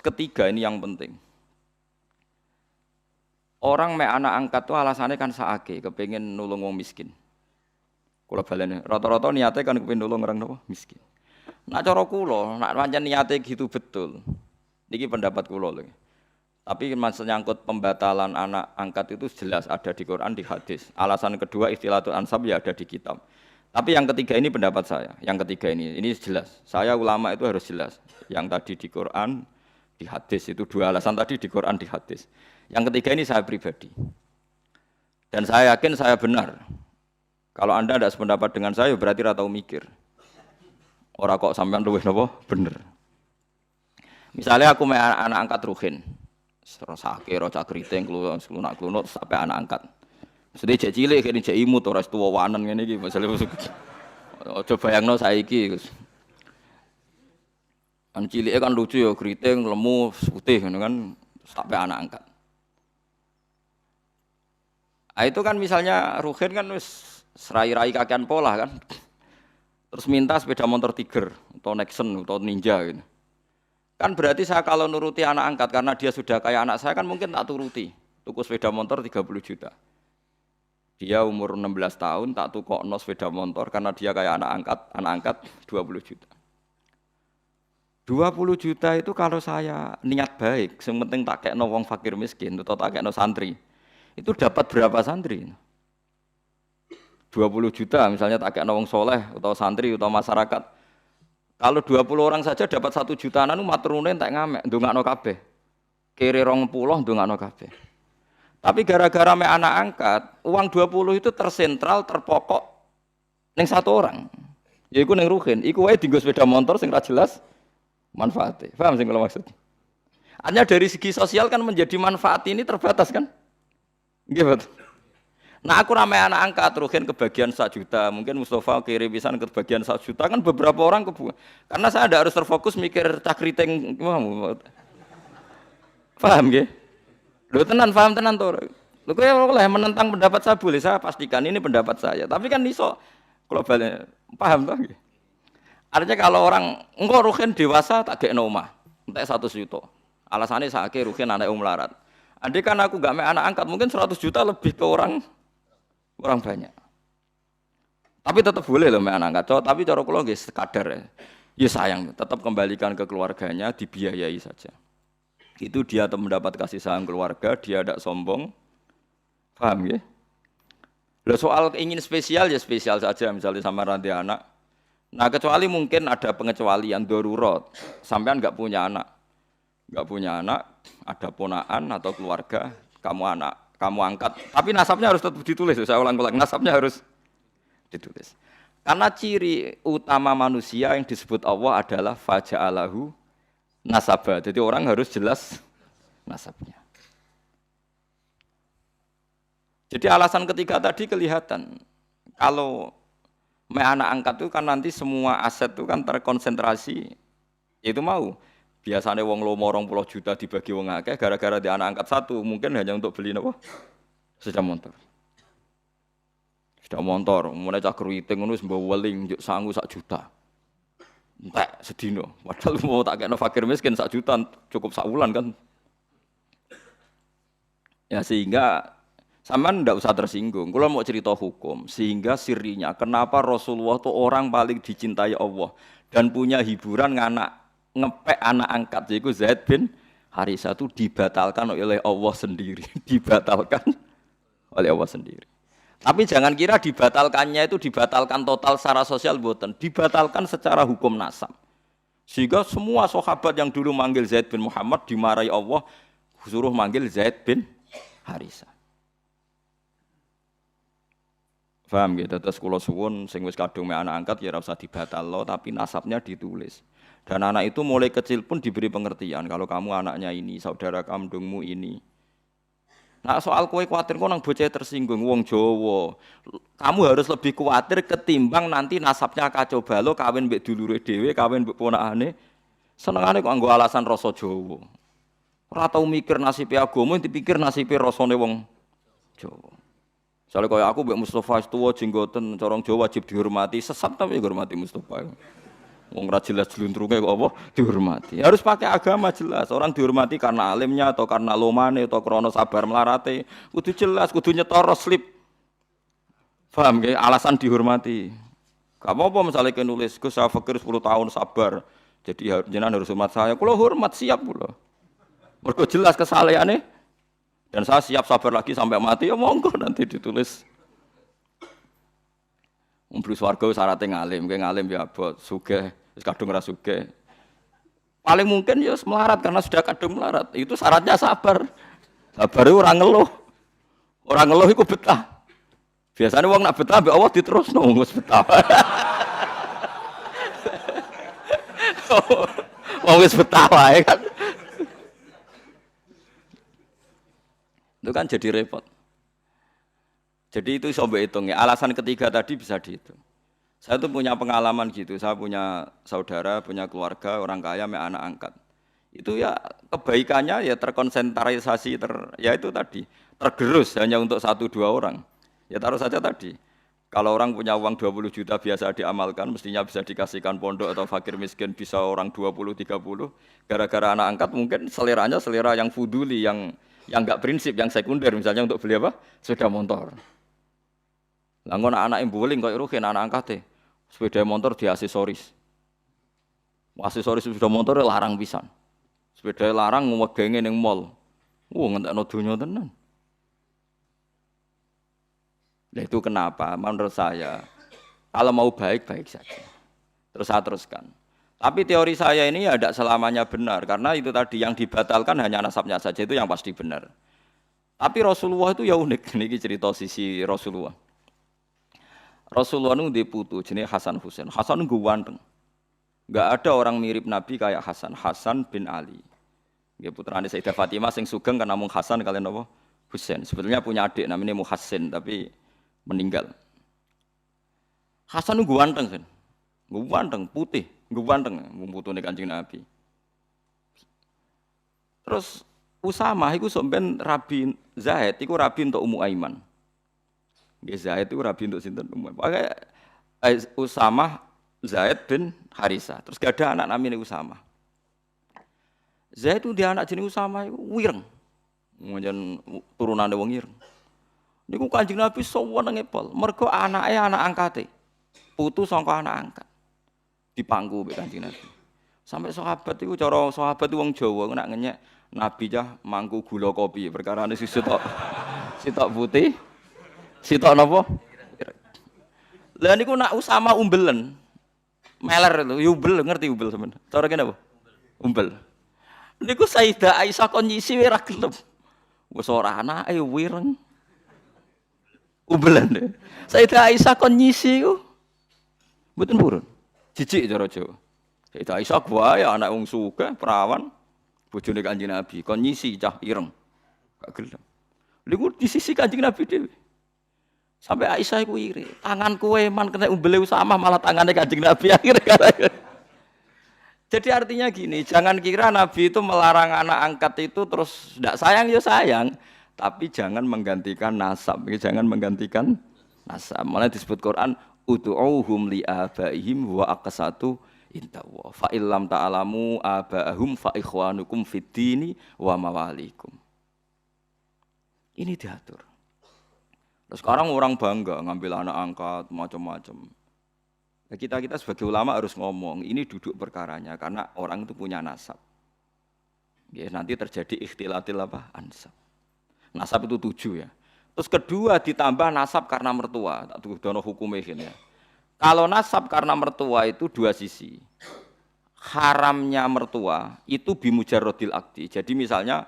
ketiga ini yang penting. Orang mek anak angkat tuh alasannya kan saake, kepengen nulung wong miskin. Kula baleni, rata-rata niate kan kepengen nulung orang napa miskin. Nak cara kula, nak pancen niate gitu betul. Niki pendapat kula lho. Tapi maksudnya nyangkut pembatalan anak angkat itu jelas ada di Quran, di hadis. Alasan kedua istilatul ansab ya ada di kitab. Tapi yang ketiga ini pendapat saya. Yang ketiga ini jelas. Saya ulama itu harus jelas. Yang tadi di Quran, di hadis itu dua alasan tadi di Quran, di hadis. Yang ketiga ini saya pribadi. Dan saya yakin saya benar. Kalau Anda tidak sependapat dengan saya berarti ora tau mikir. Ora kok sampean luwih napa bener. Misalnya aku anak angkat Ruhin. Serosake roca kriting klunak-klunuk sampai anak angkat. Sedih cek cilik kene cek imut ora tuwa wanen ngene iki masale. Aja bayangno saiki Gus. Kan cilike kan lucu ya kriting lemu putih ngono kan sampai anak angkat. Ah itu kan misalnya Ruhin kan wis serai-rai kakean pola kan. Terus minta sepeda motor Tiger atau Nexon atau Ninja gitu. Kan berarti saya kalau nuruti anak angkat karena dia sudah kayak anak saya kan mungkin tak turuti. Tuku sepeda motor 30 juta. Dia umur 16 tahun tak tukokno sepeda motor karena dia kayak anak angkat 20 juta. 20 juta itu kalau saya niat baik, yang penting tak kekno wong fakir miskin atau tak kekno santri. Itu dapat berapa santri? 20 juta misalnya tak kekno wong soleh atau santri atau masyarakat. Kalau 20 orang saja dapat 1 jutaan anu maturune entek ngamek ndongakno kabeh. Kere 20 ndongakno kabeh. Tapi gara-gara mek anak angkat, uang 20 itu tersentral terpokok ning satu orang. Yaiku ning Ruhin, iku wae dienggo sepeda motor sing ra jelas manfaatnya. Paham sing kula maksud? Artinya dari segi sosial kan menjadi manfaat ini terbatas kan? Nggih betul. Nah aku ramai anak angkat Ruhin kebagian 1 juta, mungkin Mustafa kirim pisan kebagian 1 juta kan beberapa orang karena saya ada harus terfokus mikir cakriting, paham nggih? Lho tenan paham tenan to. Lho kowe oleh menentang pendapat saya boleh, saya pastikan ini pendapat saya. Tapi kan iso globalnya paham toh nggih? Artinya kalau orang engko Ruhin dewasa tak gekno omah, entek 100 juta. Alasannya sakake Ruhin anak melarat. Andai kan aku gak mek anak angkat mungkin 100 juta lebih ke orang banyak. Tapi tetap boleh loh mek anak angkat. Tapi cara kula nggih sekadar ya. Ya sayang, tetap kembalikan ke keluarganya, dibiayai saja. Itu dia mendapat kasih sayang keluarga, dia tidak sombong. Paham ya? Lah soal ingin spesial ya spesial saja misalnya sama ranti anak. Nah, kecuali mungkin ada pengecualian darurat. Sampean enggak punya anak. Enggak punya anak, ada ponaan atau keluarga, kamu angkat, tapi nasabnya harus tetap ditulis. Saya ulang-ulang, nasabnya harus ditulis. Karena ciri utama manusia yang disebut Allah adalah faja'alahu nasabah. Jadi orang harus jelas nasabnya. Jadi alasan ketiga tadi kelihatan. Kalau anak angkat itu kan nanti semua aset itu kan terkonsentrasi, itu mau. Biasanya wong lomo 20 juta dibagi wong akeh gara-gara di anak angkat satu mungkin hanya untuk beli napa? Sepeda motor. Sepeda motor, mulai cak keriting ngono wis mbok weling njuk sangu 1 juta. Entek sedino. Padahal mau tak kena fakir miskin 1 juta cukup sak wulan kan. Ya sehingga sampean ndak usah tersinggung. Kula mau cerita hukum sehingga sirinya kenapa Rasulullah itu orang paling dicintai Allah dan punya hiburan nganak ngepek anak angkat yaitu Zaid bin Harisah itu dibatalkan oleh Allah sendiri, dibatalkan oleh Allah sendiri. Tapi jangan kira dibatalkannya itu dibatalkan total secara sosial boten, dibatalkan secara hukum nasab. Sehingga semua sahabat yang dulu manggil Zaid bin Muhammad dimarahi Allah, suruh manggil Zaid bin Harisah. Paham gitu, terus kula suwun sing wis kadung mek anak angkat ya ora usah dibatalno tapi nasabnya ditulis. Dan anak itu mulai kecil pun diberi pengertian kalau kamu anaknya ini, saudara kandungmu ini. Nah soal kowe kuwatir kok nang bocah tersinggung wong Jawa. Kamu harus lebih kuwatir ketimbang nanti nasabnya kacau balau kawin mbek dulure dhewe, kawin mbek ponakane. Senengane kok nggo alasan rasa Jawa. Ora tau mikir nasibe agama, dipikir nasibe rasane wong Jawa. Soale kaya aku mbek Mustofa tuwa jenggoten corong Jawa wajib dihormati, sesat tapi dihormati Mustofa. Wong ra jelas jluntrunge kok apa dihormati. Harus pakai agama jelas. Orang dihormati karena alimnya atau karena lomane atau krana sabar melarate. Kudu jelas, kudu nyetor slip. Paham nggih? Alasan dihormati. Gak apa-apa misalnya kita nulis, Gus saya fakir 10 tahun sabar. Jadi jenengan harus hormat saya. Kalau hormat siap kula. Mergo jelas kesalehannya. Dan saya siap sabar lagi sampai mati ya monggo nanti ditulis. Mlebu swarga syaratnya ngalim, kayak ngalim ya abot sugih, wis kadung ora sugih. Paling mungkin ya melarat karena sudah kadung melarat. Itu syaratnya sabar. Sabar itu orang ngeluh. Orang ngeluh itu betah. Biasanya wong nak betah mbek Allah diterusno wis betah. Wong wis betah wae kan. Itu kan jadi repot. Jadi itu coba hitung ya. Alasan ketiga tadi bisa dihitung. Saya tuh punya pengalaman gitu. Saya punya saudara, punya keluarga, orang kaya, anak angkat. Itu ya kebaikannya ya terkonsentrasi, ya itu tadi. Tergerus hanya untuk 1-2 orang. Ya taruh saja tadi. Kalau orang punya uang 20 juta biasa diamalkan, mestinya bisa dikasihkan pondok atau fakir miskin bisa orang 20-30. Gara-gara anak angkat mungkin seleranya selera yang fuduli, yang enggak prinsip, yang sekunder. Misalnya untuk beli apa? Sepeda motor. Lah ngono anak bowling kok rugen anak angkate. Sepeda motor di aksesoris. Aksesoris sepeda motor larang pisan. Sepeda larang ngegenge ning mall. Ngentekno donya tenan. Nah itu kenapa? Menurut saya kalau mau baik-baik saja. Terus saya teruskan. Tapi teori saya ini ya tidak selamanya benar karena itu tadi yang dibatalkan hanya nasabnya saja itu yang pasti benar. Tapi Rasulullah itu ya unik. Ini cerita sisi Rasulullah. Rasulullah itu dia putu jenis Hasan Husain. Hasan itu ganteng. Enggak ada orang mirip Nabi kayak Hasan. Hasan bin Ali. Dia putrane Sayyidah Fatimah sing sugeng kan namung Hasan kalian apa? Husain. Sebetulnya punya adik namanya Muhassin tapi meninggal. Hasan itu ganteng kan. Ganteng, putih, ganteng putune Kanjeng Nabi. Terus Usamah iku sampean Rabi Zaid iku rabi untuk Ummu Aiman. Nggih Zaid itu rabi untuk sinten Ummu Aiman. Pakai Usamah Zaid bin Harisah. Terus gak ada anak namanya Usamah. Zaid itu dia anak jenis Usamah iku wireng. Njen turunane wong ireng. Niku Kanjeng Nabi sowan ngepol. Mergo anake anak angkate. Putu sangka anak angkat. Dipangku mbek Kanjeng Nabi. Sampai sahabat iku cara sahabat wong Jawa nak ngenyek Nabi cah mangku gula kopi perkarane sitok putih. Sitok napa? Lah niku nak Usama umbelen. Meler lho, umbel ngerti umbel sampean. Cara kene apa? Umbel. Niku Sayyidah Aisyah kon nyisi ora gelem. Wis ora anake wireng. Umbelan deh. Sayyidah Aisyah kon nyisi ku. Mboten purun. Jijik cara Jawa. Sayyidah Aisyah wae anak wong sugih, perawan, bojone Kanjeng Nabi, kon nyisi cah ireng. Gak gelem. Niku di sisi Kanjeng Nabi dhewe. Sampai Aisyah iku iri. Tangan kowe man kena umbele Usamah malah tangane Kanjeng Nabi akhirnya. Jadi artinya gini, jangan kira Nabi itu melarang anak angkat itu terus tidak sayang ya sayang, tapi jangan menggantikan nasab, jangan menggantikan nasab. Malah disebut Quran ud'uuhum li abaihim wa aqsatu indallahi fa illam ta'lamu abaahum fa ikhwanukum fid dini wa mawalikum. Ini diatur. Terus sekarang orang bangga ngambil anak angkat macam-macam. Nah, kita sebagai ulama harus ngomong ini duduk perkaranya karena orang itu punya nasab. Ya, nanti terjadi ikhtilatil apa? Ansab. Nasab itu 7 ya. Terus kedua ditambah nasab karena mertua. Tak dono hukumnya ini ya. Kalau nasab karena mertua itu 2 sisi. Haramnya mertua itu bimujarrodil akdi. Jadi misalnya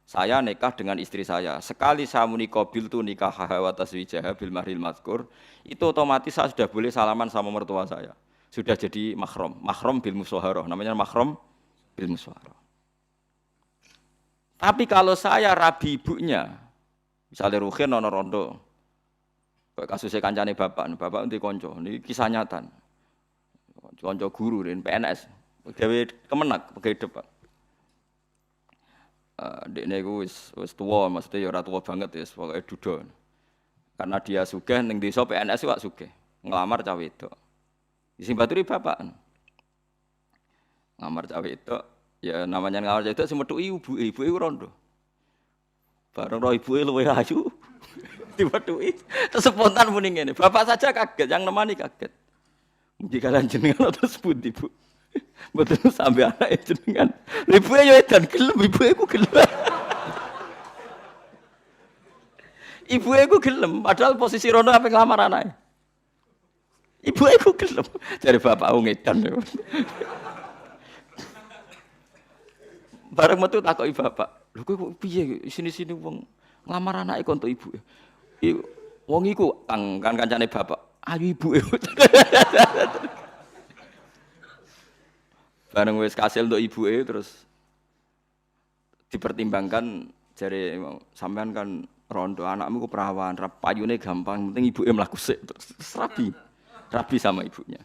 saya nikah dengan istri saya. Sekali saya muni qabil tu nikah wa taswijah bil mahril mazkur, itu otomatis saya sudah boleh salaman sama mertua saya. Sudah jadi mahram. Mahram bil musyawarah. Namanya mahram bil musyawarah. Tapi kalau saya rabi ibunya, misalnya Ruhin ana rondo. Kayak kasusnya kancane bapak nanti konco. Ini kisah nyata. Konco guru dan PNS. Gawe kemenak pegawai depan. Dekne iku wis tuwa, maksudnya ya ora tuwa banget ya, pokoke duda. Karena dia sugih ning desa PNS kok sugih. Nglamar cah wedok. Sing baturi bapak. ngamar cawe itu, ya namanya ngamar cawe itu sing methuki ibu iku rondo. Bareng ro ibuke luwih ayu. Diwethuki. Terus spontan muni ngene. Bapak saja kaget, yang nemani kaget. Mugi kalian jenengan terus pundi, Bu? Mboten sampe anake jenengan. Ibuke yo edan gelem, ibuke ku gelem. Ibuke ku gelem, padahal posisi rono ape nglamar anake. Ibuke ku gelem. Jare bapakku ngedan. Bareng metu takoki bapak, "Lho kowe kok piye sini-sini wong nglamar anake kok entuk ibuke?" Wong iku kan kancane bapak, "Ayu ibuke." Bareng wis kasil untuk ibuke terus dipertimbangkan jare sampean kan rondo anakmu ku perawan, payune gampang, penting ibuke mlaku sik terus rabi sama ibunya.